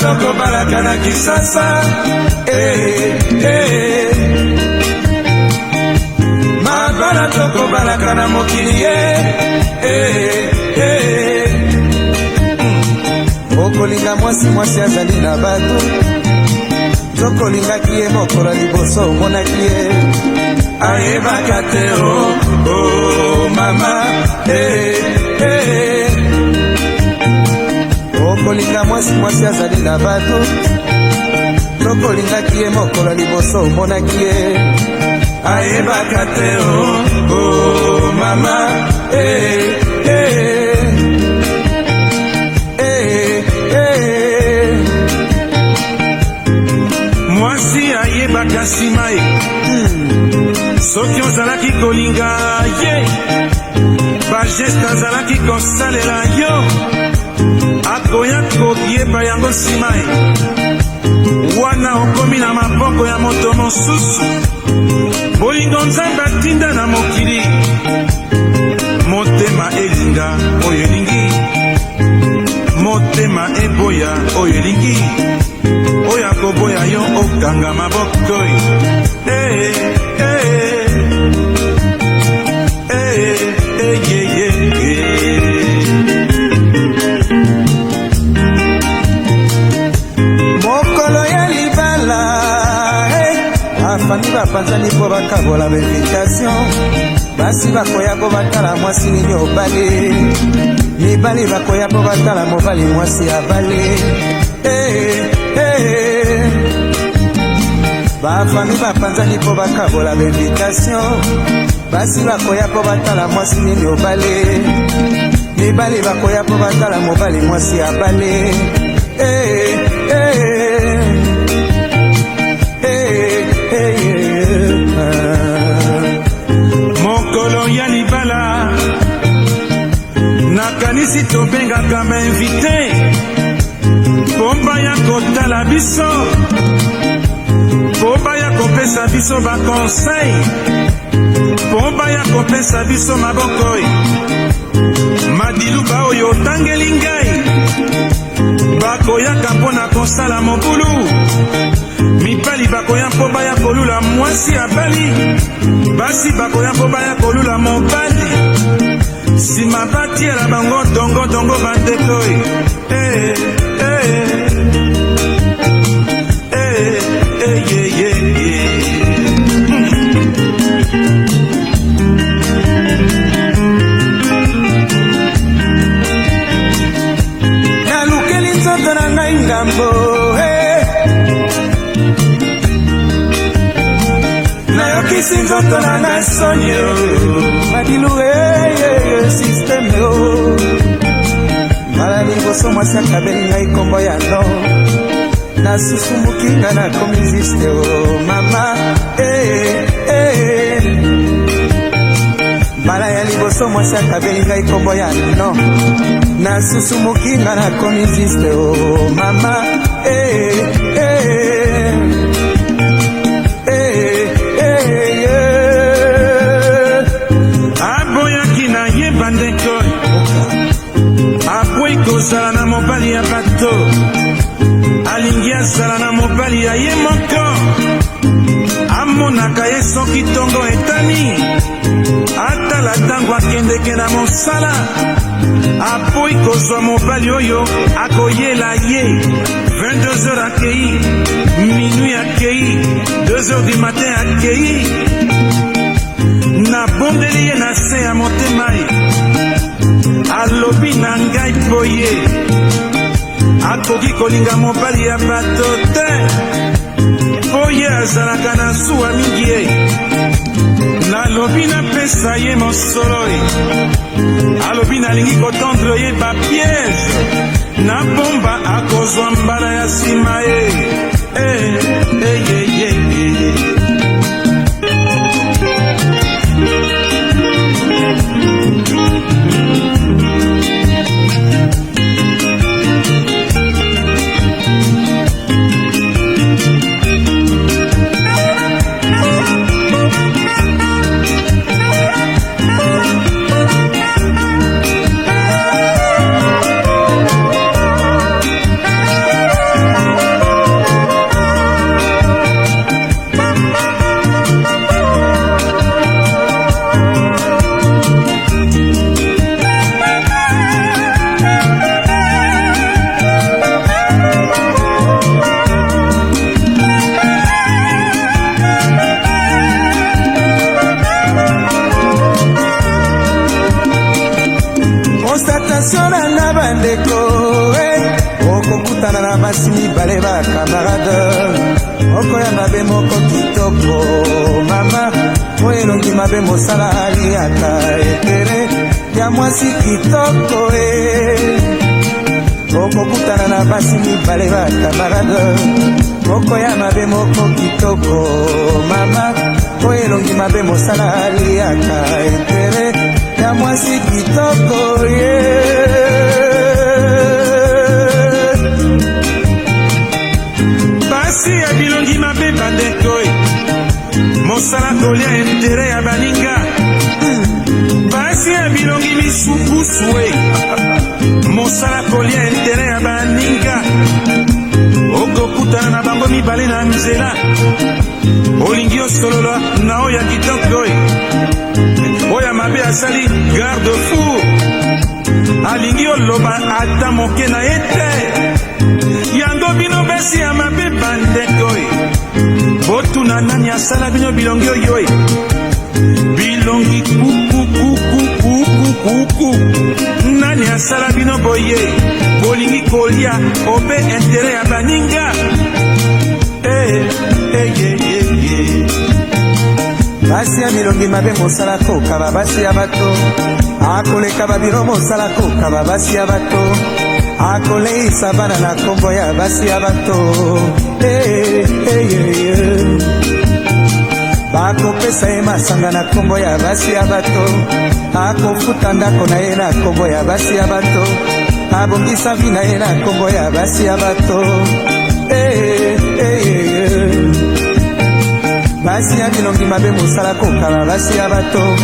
tokobalaka na Kisasa. Mabala tokobalaka na mokili okolinga mwasi azali na bato tokolingaki ye mokolo liboso omonaki ye ayebaka te mama okolinga mwasi azali na bato tokolingaki ye mokolo liboso omonaki ye ayebaka te mama mwasi ayebaka nsima ye soki ozalaki kolinga ye bageste azalaki kosalela yo akoya koyeba yango nsima ye wana okomi na maboko ya moto mosusu bolingo nzambe atinda na mokili motema elinga oyo elingi motema eboya oyo elingi oyo akoboya yo okanga maboko mokolo ya libala afami bapanzani mpo bakabola bainvitation basi bakoya mpo batala mwasi nini obale mibali bakoya mpo batala mobali mwasi abale bafami bapanzani mpo bakabola bainvitation basi bakoya mpo batala mwasi nini obale mibali bakoya mpo batala mobali mwasi abale mokolo ya libala nakanisi tobengaka bainvite mpo baya kotala biso mpo baya kopesa biso bakonseil mpo baya kopesa biso maboko madiluba oyo otangeli ngai bakoyaka mpo na kosala mobulu mibali bakoya mpo baya kolula mwasi abali basi bakoya mpo baya kolula mobali nsima batiela bango dongo bandeko nalukeli nzoto na ngai ngambo nayokisi nzoto na ngai sonio madilu systeme mala liboso mwasi akabeli ngai kombo ya no nasusumuki nga nakomi juste mama mbala ya liboso mwasi akabeli ngai kombo ya no nasusumuki nga nakomi juste mama aboyaki na ye bandeko aboyi kozala na mobali ya bato alingi azala na mobali ya ye moko amonaka ye soki ntongo etani atala ntango akendeke na mosala apoyi kozwa mobali oyo akoyela ye 22h akei minui akei 2h du matin akei nabondeli ye na se ya motema ye alobi na ngai mpo ye akoki kolinga mobali ya bato te mpo ye azalaka na zuwa mingi ye nalobi napesa ye mosolo ye alobi nalingi kotondre ye bapiege na bomba akozwa mbala ya nsima ye okokutana na basi mibale ba camarade, moko ya mabe moko kitoko mama, oyo elongi mabe mosala aliaka etere ya mwasi kitoko okokutana na basi mibale ba camarade, moko ya mabe moko kitoko mama, oyo elongi mabe mosala aliaka etere ya mwasi kitoko basi ya bilongi mabe bandeko mosala kolia intere ya baninga, basi ya bilongi misupusu mosala kolia intere ya baninga, okokutana na bango mibale na nzela, olingi osolola na oyo ya kitoko oyo mabe asali garde fou, alingi oloba ata moke na ye te. Yango bino basi ya mabe bandeko botuna nani asala bino bilongi oyo bilongi kuku nani asala bino boye bolingi kolia obe intere ya baninga basi ya bilongi mabe mosala kokaba basi ya bato, akoleka babiro mosala kokaba basi ya bato, akoleisa bana na kombo ya basi ya bato bakopesa ye masanga na kombo ya basi ya bato, akofuta ndako na ye na kombo ya basi ya bato, abongisa vi na ye na kombo ya basi ya bato basi ya bilongi mabe mosala kokaba basi ya bato,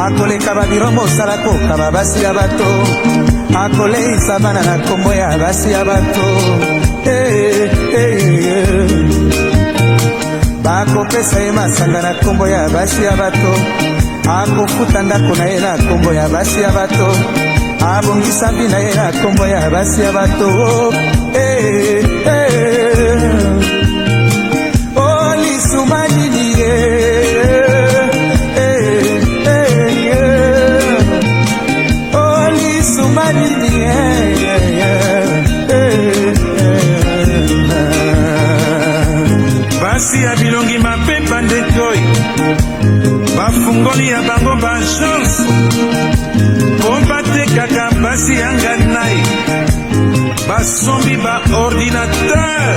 akoleka babiro mosala kokaba basi ya bato, akoleisa bana na kombo ya basi ya bato bakopesa ye masanga na kombo ya basi ya bato, akofuta ndako na ye na kombo ya basi ya bato, abongisa vi na ye na kombo ya basi ya bato lisumanini lisumanini basi ya bilongi mabe bandeko bafungoli ya bango bachance po batekaka basi ya nganai, basombi baordinateur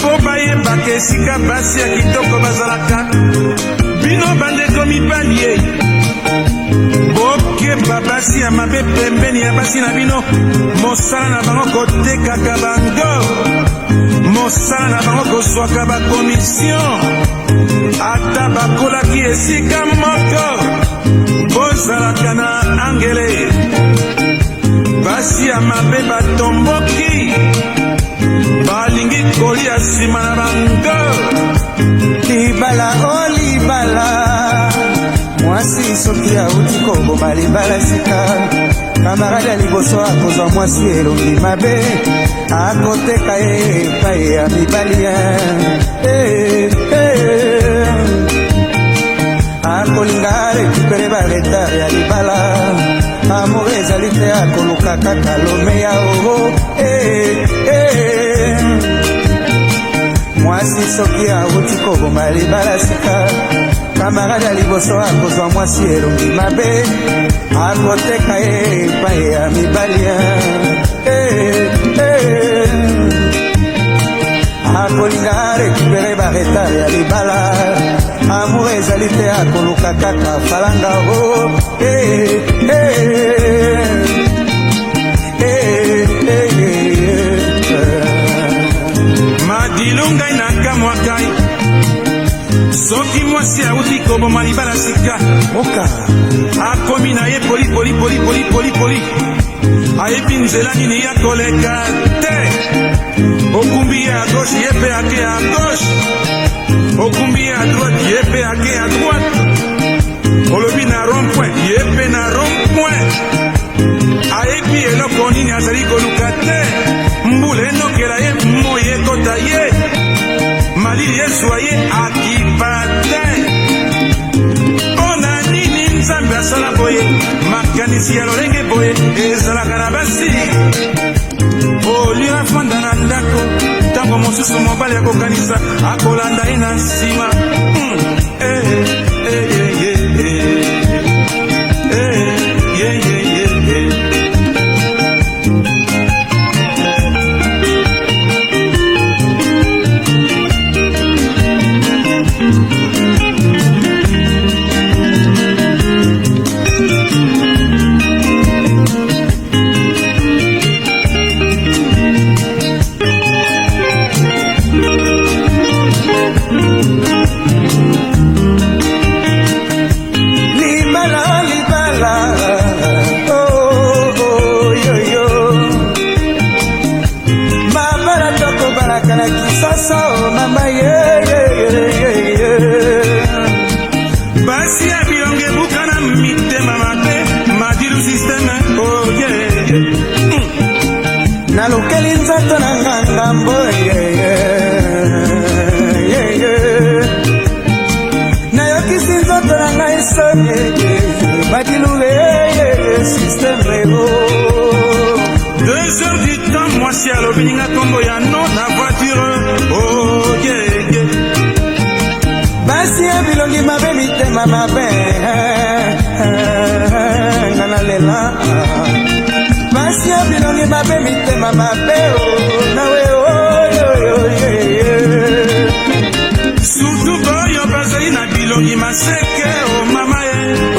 po bayebaka esika basi ya kitoko bazalaka. Bino bandeko mibali bokeba basi ya mabe pembeni ya basi na bino, mosala na bango kotekaka bango, mosala na bango kozwaka bakomision, ata bakolaki esika moko bozalaka na angele. Basi ya mabe batomboki balingi kolia nsima na bango, libala o libala mwasi soki auti koboma libala sika, kamarade ya liboso akozwa mwasi elongi mabe, akoteka ye epai ya mibali akolinga rekupere baretare ya libala, amour ezali te akoluka kaka lome ya oo mwasi soki auti koboma libala sika, kamarade ya liboso akozwa mwasi elongi mabe, akoteka ye epai ya mibali akolinga rekupere baretare ya libala, amour ezali te akoluka kaka falanga madilongai na kamwakai soki mwasi auti koboma libala sika moka akomi na ye poli ayebi nzela nini ya koleka te, okumbi ye a gauche ye pe ake a gauche, okumbi ye a droite ye pe ake a droite, olobi na rond-point ye pe na rond-point, ayebi eloko nini azali koluka te, mbula enokela ye moi ekota ye, malili ezwa ye akipa te. Mpona nini nzambe asala boye, makanisi ya lolenge boye ezalaka na basi olira fanda na ndako ntango mosusu mobali akokanisa akolanda ye na nsima. Basi ya bilonge bukana mitema mabe madilu systeme oh yeah nalukeli nzoto na ngambo nayokisi nzoto na ngai soni madilu systeme 2 heures du temps mwasi alobi ninga kombo ya no na voiture oh yeah basi ya bilongi mabe mitema mabe ngana lela basi ya bilongi mabe mitema mabe nawe surtout boyo bazali na bilongi maseke oh mama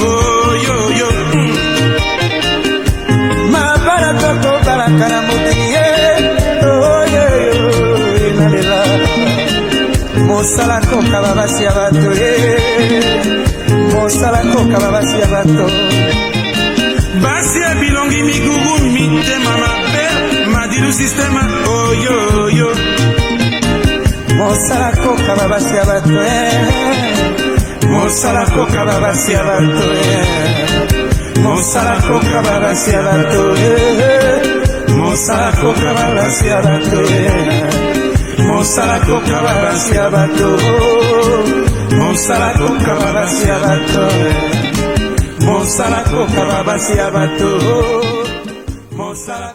oh yo mabala toko balaka na mokili nalela mosala koka babasi ya bato mosala koka babasi ya bato basi ya bilongi migugu mitema mabe madilu systeme oh yo mosala koka babasi ya bato mosala koka babasi ya bato mosala koka babasi ya bato mosala koka babasi ya bato mosala koka babasi ya bato mosala koka babasi ya bato mosala koka babasi ya bato mosala